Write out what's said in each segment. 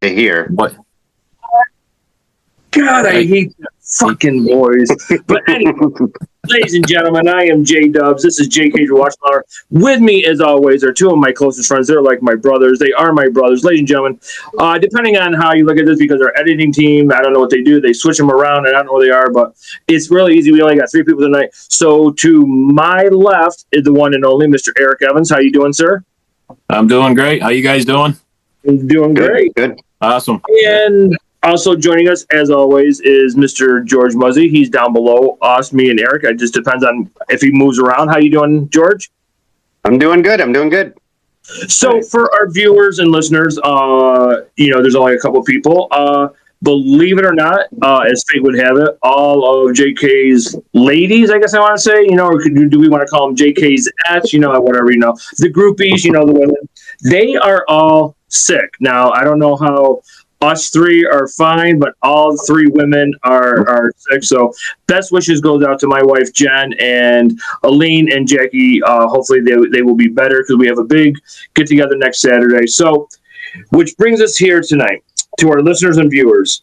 hear. What? God, I hate that fucking boys. But anyway, ladies and gentlemen, I am JDUBBS. This is JK'z Watch Hour. With me, as always, are two of my closest friends. They're like my brothers. They are my brothers. Ladies and gentlemen, depending on how you look at this, because our editing team, I don't know what they do. They switch them around, and I don't know where they are, but it's really easy. We only got three people tonight. So to my left is the one and only Mr. Eric Evans. How you doing, sir? I'm doing great. How you guys doing? I'm doing great. Good. Awesome. And also joining us, as always, is Mr. George Muzzy. He's down below us, me, and Eric. It just depends on if he moves around. How you doing, George? I'm doing good. So for our viewers and listeners, there's only a couple people. Believe it or not, as fate would have it, all of JK's ladies, I guess I want to say, or do we want to call them JK's ats, whatever, the groupies, the women, they are all sick. Now, I don't know how us three are fine, but all three women are sick. So best wishes goes out to my wife, Jen, and Aline and Jackie. Hopefully they will be better because we have a big get-together next Saturday. So, which brings us here tonight to our listeners and viewers.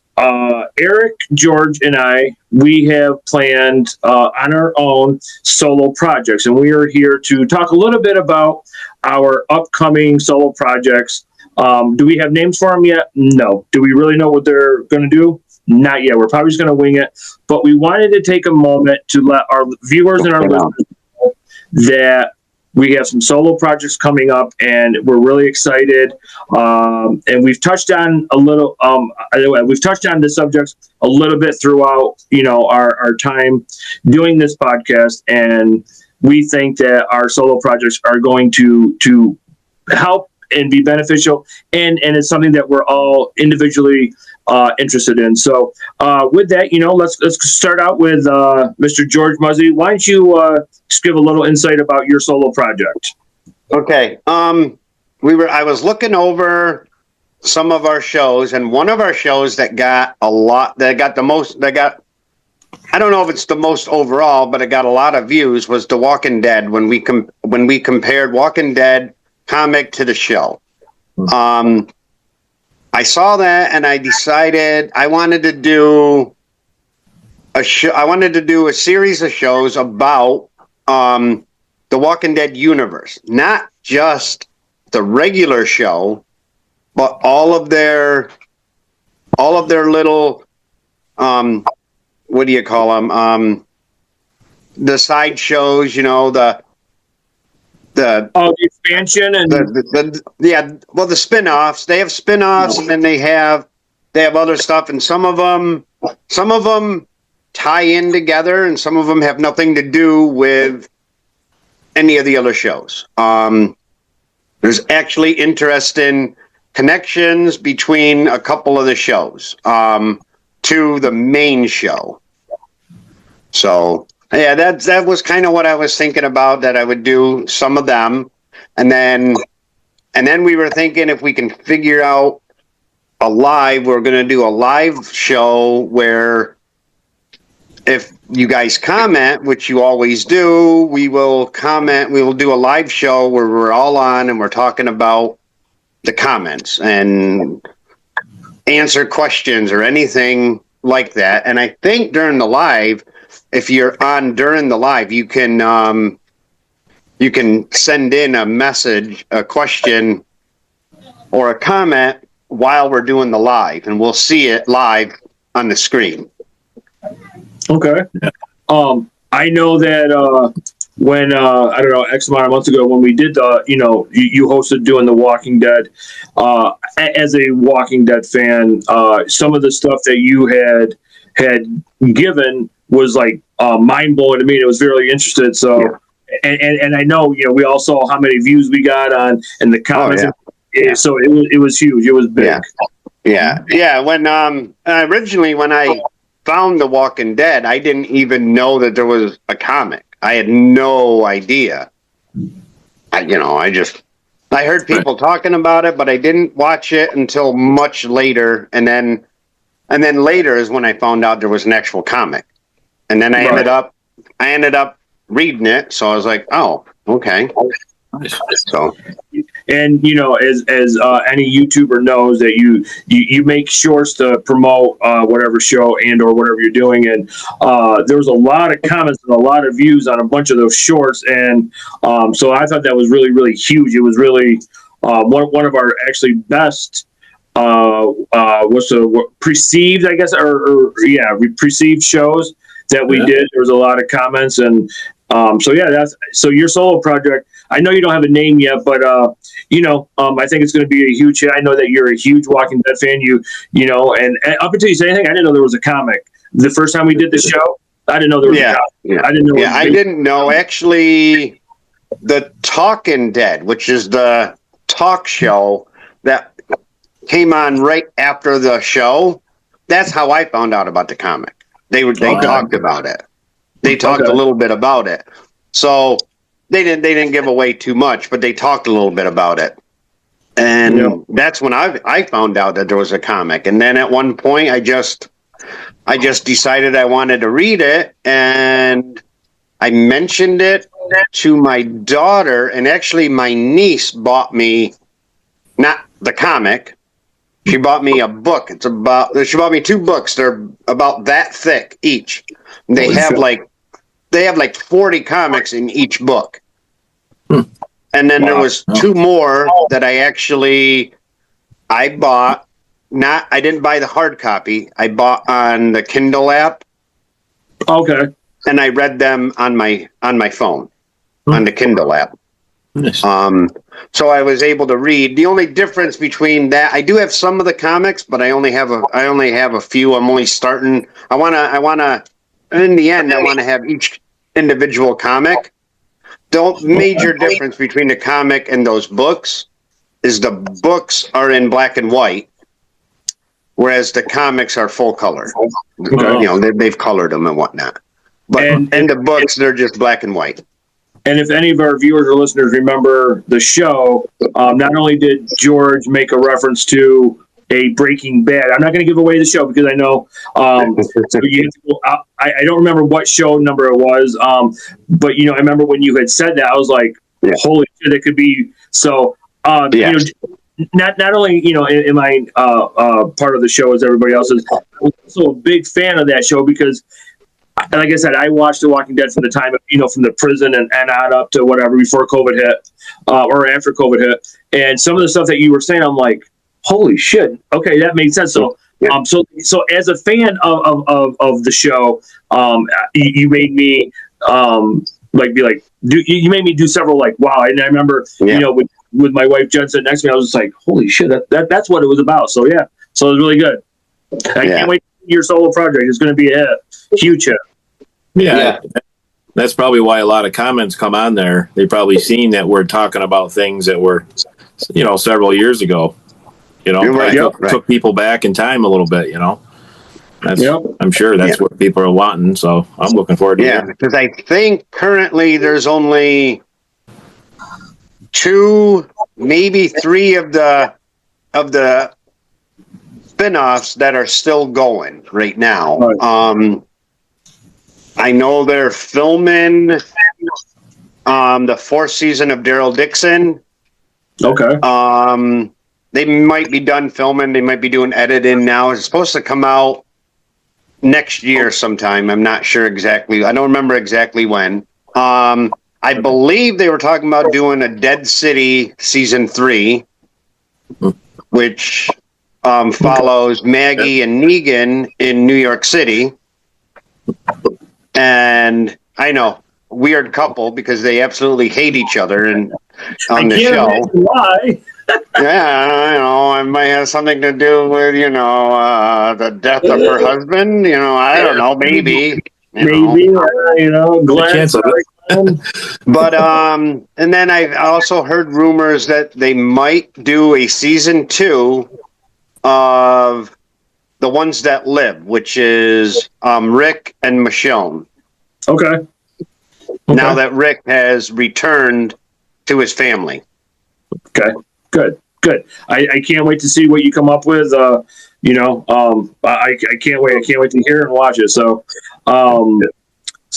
Eric, George, and we have planned on our own solo projects, and we are here to talk a little bit about our upcoming solo projects. Do we have names for them yet? No. Do we really know what they're going to do? Not yet. We're probably just going to wing it. But we wanted to take a moment to let our viewers and our listeners know that we have some solo projects coming up, and we're really excited. And we've touched on we've touched on the subjects a little bit throughout, our time doing this podcast. And we think that our solo projects are going to help and be beneficial, and it's something that we're all individually interested in. So with that, let's start out with Mr. George Muzzy. Why don't you just give a little insight about your solo project? Okay. I was looking over some of our shows, and one of our shows that got I don't know if it's the most overall, but it got a lot of views, was The Walking Dead, when we compared Walking Dead comic to the show. I saw that and I decided I wanted to do a series of shows about the Walking Dead universe, not just the regular show, but all of their little what do you call them? The side shows, the expansion and the spin-offs. They have spin-offs, and then they have other stuff, and some of them tie in together, and some of them have nothing to do with any of the other shows. There's actually interesting connections between a couple of the shows to the main show. So yeah, that was kind of what I was thinking about, that I would do some of them. And then we were thinking, if we can figure out we're going to do a live show where if you guys comment, which you always do, we will do a live show where we're all on and we're talking about the comments and answer questions or anything like that. And I think during the live, if you're on during the live, you can send in a message, a question, or a comment while we're doing the live, and we'll see it live on the screen. Okay. I know that when I don't know, X amount of months ago, when we did the, you hosted doing The Walking Dead. As a Walking Dead fan, some of the stuff that you had given was like mind blowing to me. And it was very interesting. So, yeah. and I know, we all saw how many views we got on in the comments. Oh, yeah. So it was huge. It was big. Yeah. When originally when I found The Walking Dead, I didn't even know that there was a comic. I had no idea. I heard people talking about it, but I didn't watch it until much later. And then later is when I found out there was an actual comic. And then I ended up reading it. So I was like, oh, okay. So, And you know, as any YouTuber knows that you make shorts to promote whatever show and or whatever you're doing, and there was a lot of comments and a lot of views on a bunch of those shorts, and so I thought that was really really huge. It was really one of our actually best what's the perceived, I guess, or yeah, perceived shows that we did. There was a lot of comments, and so yeah, so your solo project. I know you don't have a name yet, but you know, I think it's going to be a huge hit. I know that you're a huge Walking Dead fan. You know, and up until you say anything, I didn't know there was a comic. The first time we did the show, I didn't know there was a comic. Yeah. I didn't know. Yeah, I didn't know actually. The Talking Dead, which is the talk show that came on right after the show. That's how I found out about the comic. They talked about it. They talked a little bit about it. So they didn't give away too much, but they talked a little bit about it. And that's when I found out that there was a comic. And then at one point I just decided I wanted to read it, and I mentioned it to my daughter, and actually my niece bought me not the comic. She bought me a book. She bought me 2 books. They're about that thick each. They have like 40 comics in each book. And then there was 2 more that I bought. I didn't buy the hard copy. I bought on the Kindle app. Okay. And I read them on my phone, on the Kindle app. Nice. So I was able to read. The only difference between that, I do have some of the comics, but I only have a few. I'm only starting. I wanna. In the end, I want to have each individual comic. The major difference between the comic and those books is the books are in black and white, whereas the comics are full color. You know, they've colored them and whatnot. But in the books, they're just black and white. And if any of our viewers or listeners remember the show, not only did George make a reference to a Breaking Bad, I'm not going to give away the show because I know. So you have to go out. I don't remember what show number it was, but you know, I remember when you had said that, I was like, "Holy shit, it could be." So, you know, not only you know, am I part of the show as everybody else is, I'm also a big fan of that show because. Like I said, I watched The Walking Dead from the time of, you know, from the prison and on up to whatever before COVID hit, or after COVID hit. And some of the stuff that you were saying, I'm like, holy shit. Okay, that made sense. So, so as a fan of the show, you made me you made me do several wow. And I remember, you know, with my wife Jen sitting next to me, I was just like, holy shit, that's what it was about. So yeah, so it was really good. I can't wait. Your solo project is going to be a hit. Huge hit. Yeah. That's probably why a lot of comments come on there. They probably seen that we're talking about things that were, you know, several years ago. You know, took people back in time a little bit, you know. I'm sure that's what people are wanting, so I'm looking forward to it. Yeah, because I think currently there's only 2, maybe 3 of the spin-offs that are still going right now. I know they're filming the 4th season of Daryl Dixon. Okay. They might be done filming. They might be doing editing now. It's supposed to come out next year sometime. I'm not sure exactly. I don't remember exactly when. I believe they were talking about doing a Dead City season 3, which follows Maggie and Negan in New York City. And I know, weird couple because they absolutely hate each other on the show. Why? Yeah, you know, it might have something to do with, you know, the death of her husband. You know, I don't know, maybe. You know, Glenn. But and then I also heard rumors that they might do a season 2 of The Ones That Live, which is Rick and Michonne. Okay. Now that Rick has returned to his family. Okay. Good. I can't wait to see what you come up with. You know, I can't wait. I can't wait to hear and watch it. So,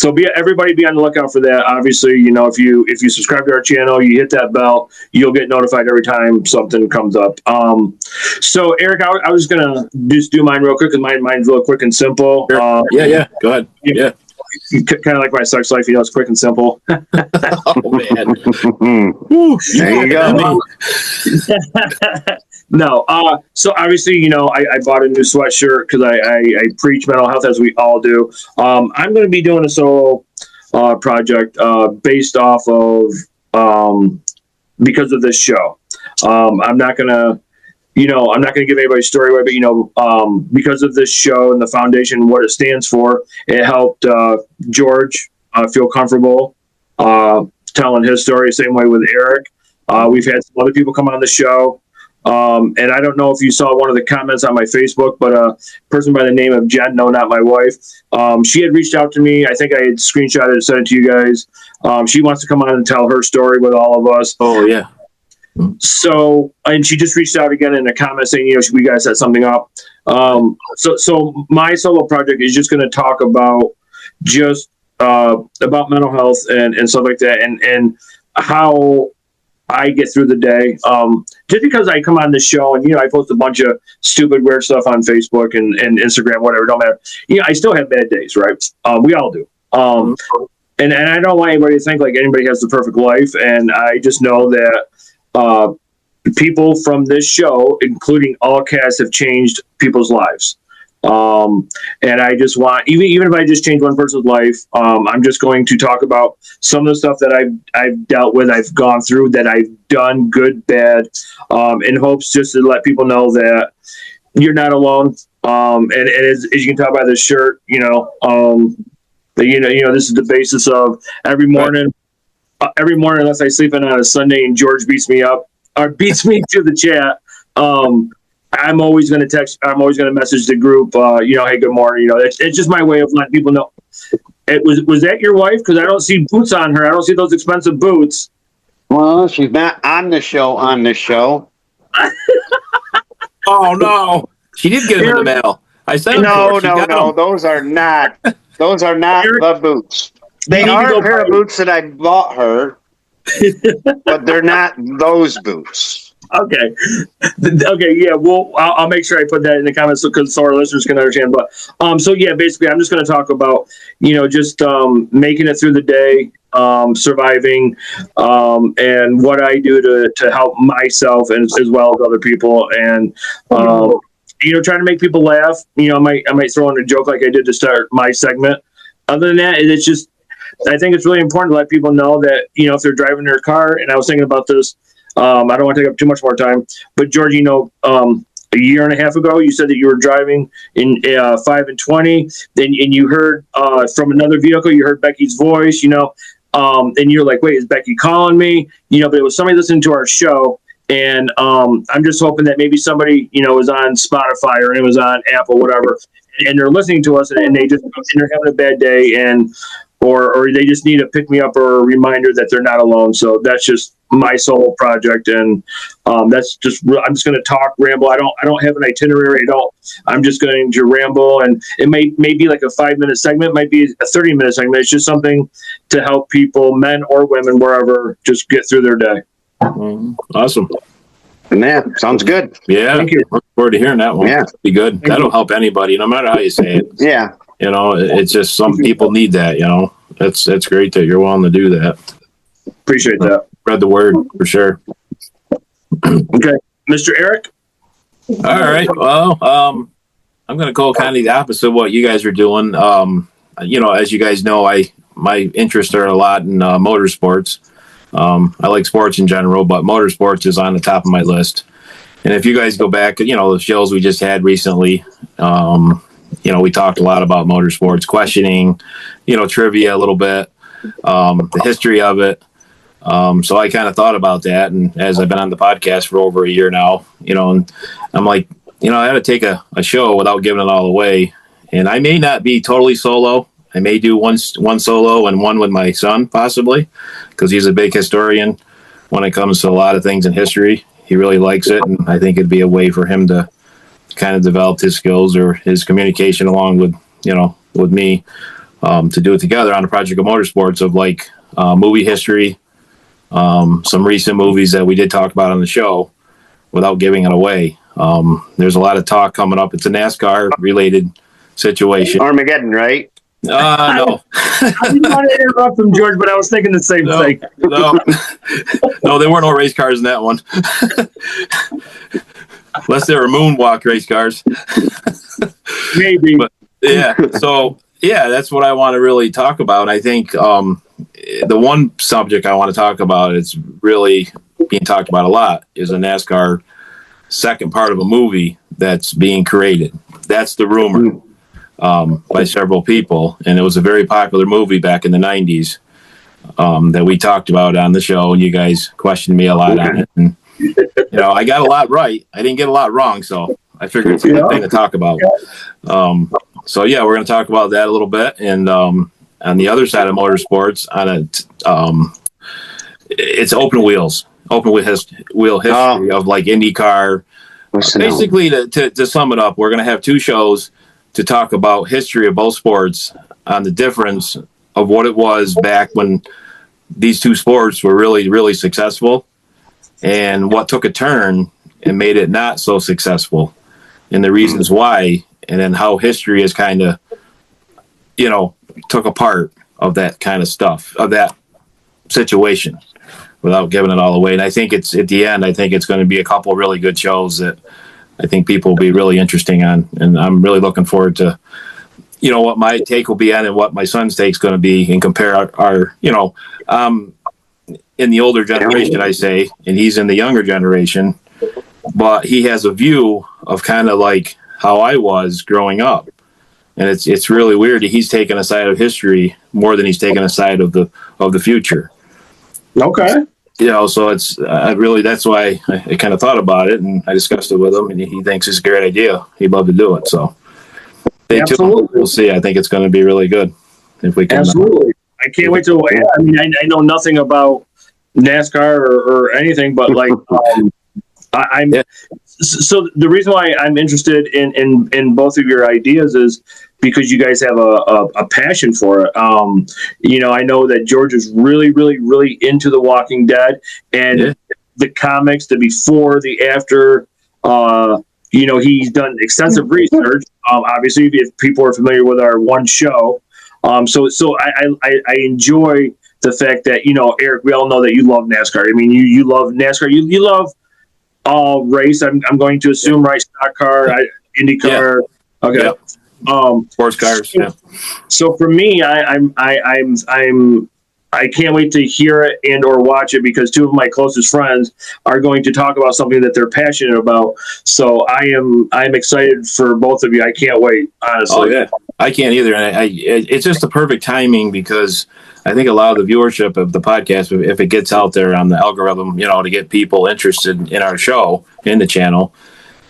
So everybody be on the lookout for that. Obviously, if you subscribe to our channel, you hit that bell, you'll get notified every time something comes up. So Eric, I was gonna just do mine real quick, because mine's real quick and simple. Sure. Yeah. Go ahead. Yeah. Kind of like my sex life, it's quick and simple. Oh man. There you go. No. So obviously, I bought a new sweatshirt because I preach mental health, as we all do. I'm going to be doing a solo project based off of because of this show. I'm not gonna give anybody's story away, but because of this show and the foundation, what it stands for, it helped George feel comfortable telling his story. Same way with Eric. We've had some other people come on the show. And I don't know if you saw one of the comments on my Facebook, but a person by the name of Jen, no, not my wife, she had reached out to me. I think I had screenshotted and sent it to you guys. She wants to come on and tell her story with all of us. Oh yeah. So, and she just reached out again in a comment saying, we guys set something up. So my solo project is just going to talk about about mental health and stuff like that, and how I get through the day. Just because I come on this show and, I post a bunch of stupid, weird stuff on Facebook and Instagram, whatever, don't matter. I still have bad days, right? We all do. And I don't want anybody to think like anybody has the perfect life. And I just know that people from this show, including all cast, have changed people's lives. And I just want, even if I just change one person's life, I'm just going to talk about some of the stuff that I've dealt with, I've gone through, that I've done, good, bad, in hopes just to let people know that you're not alone. And as you can tell by this shirt, this is the basis of every morning, unless I sleep in on a Sunday and George beats me up or beats me to the chat. I'm always going to text. I'm always going to message the group. Hey, good morning. It's just my way of letting people know. Was that your wife? Because I don't see boots on her. I don't see those expensive boots. Well, she's not on the show. Oh no, she did get them in the mail. I sent them. No. Those are not the boots. They are a pair of boots that I bought her, but they're not those boots. Okay, yeah. Well, I'll make sure I put that in the comments so our listeners can understand. But so yeah, basically, I'm just going to talk about just making it through the day, surviving, and what I do to help myself and as well as other people, and trying to make people laugh. I might throw in a joke like I did to start my segment. Other than that, it's just I think it's really important to let people know that if they're driving their car. And I was thinking about this. I don't want to take up too much more time, but George, a year and a half ago, you said that you were driving in 5 and 20, and you heard from another vehicle, you heard Becky's voice, and you're like, wait, is Becky calling me? But it was somebody listening to our show, and I'm just hoping that maybe somebody, is on Spotify or Amazon, Apple, whatever, and they're listening to us, and they're having a bad day, and or they just need a pick me up or a reminder that they're not alone. So that's just my solo project, and that's just I'm just going to talk, ramble. I don't have an itinerary at all. I'm just going to ramble, and it may be like a 5-minute segment, might be a 30-minute segment. It's just something to help people, men or women, wherever, just get through their day. Awesome. Yeah, sounds good. Yeah, thank you. Look forward to hearing that one. Yeah, be good. That'll help anybody, no matter how you say it. Yeah. It's just some people need that. That's great that you're willing to do that. Appreciate that. Spread the word for sure. Okay, Mr. Eric. All right. Well, I'm going to go kind of the opposite of what you guys are doing. As you guys know, my interests are a lot in motorsports. I like sports in general, but motorsports is on the top of my list. And if you guys go back, the shows we just had recently, we talked a lot about motorsports, questioning, trivia a little bit, the history of it. So I kind of thought about that. And as I've been on the podcast for over a year now, and I'm like, I had to take a show without giving it all away. And I may not be totally solo. I may do one solo and one with my son, possibly, because he's a big historian when it comes to a lot of things in history. He really likes it. And I think it'd be a way for him to kind of develop his skills or his communication along with, with me. to do it together on a project of motorsports of like movie history, some recent movies that we did talk about on the show without giving it away. There's a lot of talk coming up. It's a NASCAR related situation. Armageddon, right? No. I didn't want to interrupt him, George, but I was thinking the same thing. No, there were no race cars in that one. Unless they were moonwalk race cars. Maybe. But, yeah. So, yeah, that's what I want to really talk about. I think the one subject I want to talk about, it's really being talked about a lot, is a NASCAR second part of a movie that's being created. That's the rumor by several people. And it was a very popular movie back in the 90s that we talked about on the show. And you guys questioned me a lot on it. And, I got a lot right. I didn't get a lot wrong. So I figured it's a good thing to talk about. So, yeah, we're going to talk about that a little bit. And on the other side of motorsports, it's open wheel history of like IndyCar. Basically, to sum it up, we're going to have two shows to talk about history of both sports on the difference of what it was back when these two sports were really, really successful and what took a turn and made it not so successful and the reasons why, and then how history is kind of, took a part of that kind of stuff, of that situation without giving it all away. And I think it's at the end, I think it's going to be a couple of really good shows that I think people will be really interesting on. And I'm really looking forward to, what my take will be on and what my son's take is going to be and compare our in the older generation, I say, and he's in the younger generation, but he has a view of kind of like how I was growing up. And it's really weird that he's taken a side of history more than he's taken a side of the future. Okay. So it's that's why I kind of thought about it and I discussed it with him and he thinks it's a great idea. He'd love to do it. So absolutely. We'll see. I think it's going to be really good if we can. Absolutely. I can't wait to. I mean, I know nothing about NASCAR or anything, but like, I'm. Yeah. So the reason why I'm interested in both of your ideas is because you guys have a passion for it. I know that George is really, really, really into The Walking Dead and the comics, the before, the after. He's done extensive research. Obviously, if people are familiar with our one show, so I enjoy the fact that Eric, we all know that you love NASCAR. I mean, you love NASCAR. You love race. I'm going to assume right, stock car, IndyCar. Yeah. Okay. Yeah. Sports cars. So for me, I can't wait to hear it and or watch it because two of my closest friends are going to talk about something that they're passionate about. So I'm excited for both of you. I can't wait, honestly. Oh, yeah. I can't either. And it's just the perfect timing because I think a lot of the viewership of the podcast, if it gets out there on the algorithm, to get people interested in our show, in the channel,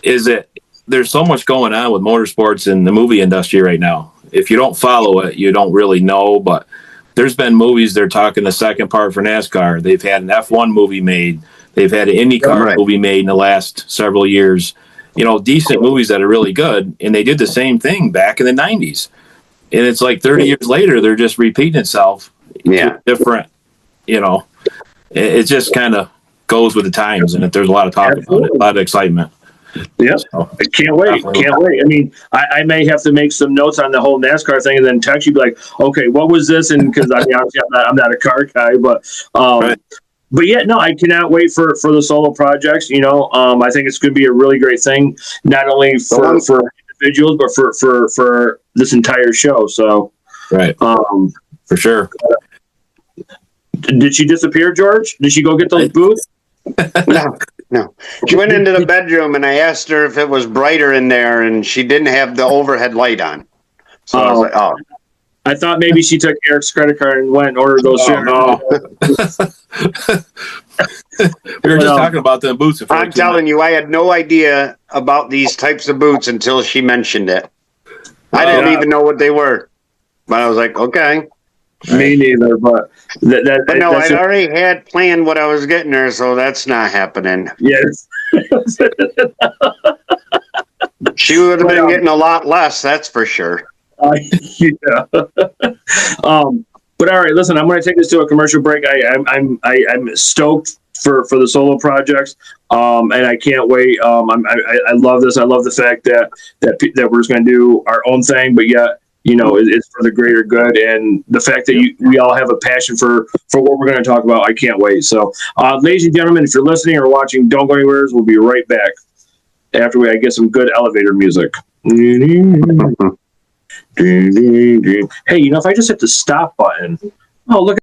is that there's so much going on with motorsports in the movie industry right now. If you don't follow it, you don't really know, but there's been movies they're talking the second part for NASCAR. They've had an F1 movie made. They've had an IndyCar movie made in the last several years. Decent movies that are really good. And they did the same thing back in the 90s. And it's like 30 years later, they're just repeating itself. Yeah. Different, it just kind of goes with the times. And there's a lot of talk about it, a lot of excitement. Yeah, so, I can't wait. I mean, I may have to make some notes on the whole NASCAR thing and then text you, be like, okay, what was this? And because obviously I'm not a car guy, but but yeah, no, I cannot wait for the solo projects. I think it's going to be a really great thing, not only for individuals, but for this entire show. So, right, for sure. Did she disappear, George? Did she go get those boots? No. She went into the bedroom and I asked her if it was brighter in there and she didn't have the overhead light on. So I was like, oh. I thought maybe she took Eric's credit card and went and ordered those. No. We were just talking about the boots. I'm telling you, I had no idea about these types of boots until she mentioned it. I didn't even know what they were. But I was like, okay. Me neither, but I'd already had planned what I was getting her, so that's not happening. Yes. She would have been getting a lot less, that's for sure. Yeah. But all right, listen, I'm going to take this to a commercial break. I'm stoked for the solo projects, and I can't wait. I love this. I love the fact that we're just going to do our own thing, but yet, you know, it's for the greater good, and the fact that we all have a passion for what we're going to talk about. I can't wait. So, ladies and gentlemen, if you're listening or watching, don't go anywhere. We'll be right back after I get some good elevator music. Hey, you know, if I just hit the stop button, oh, look.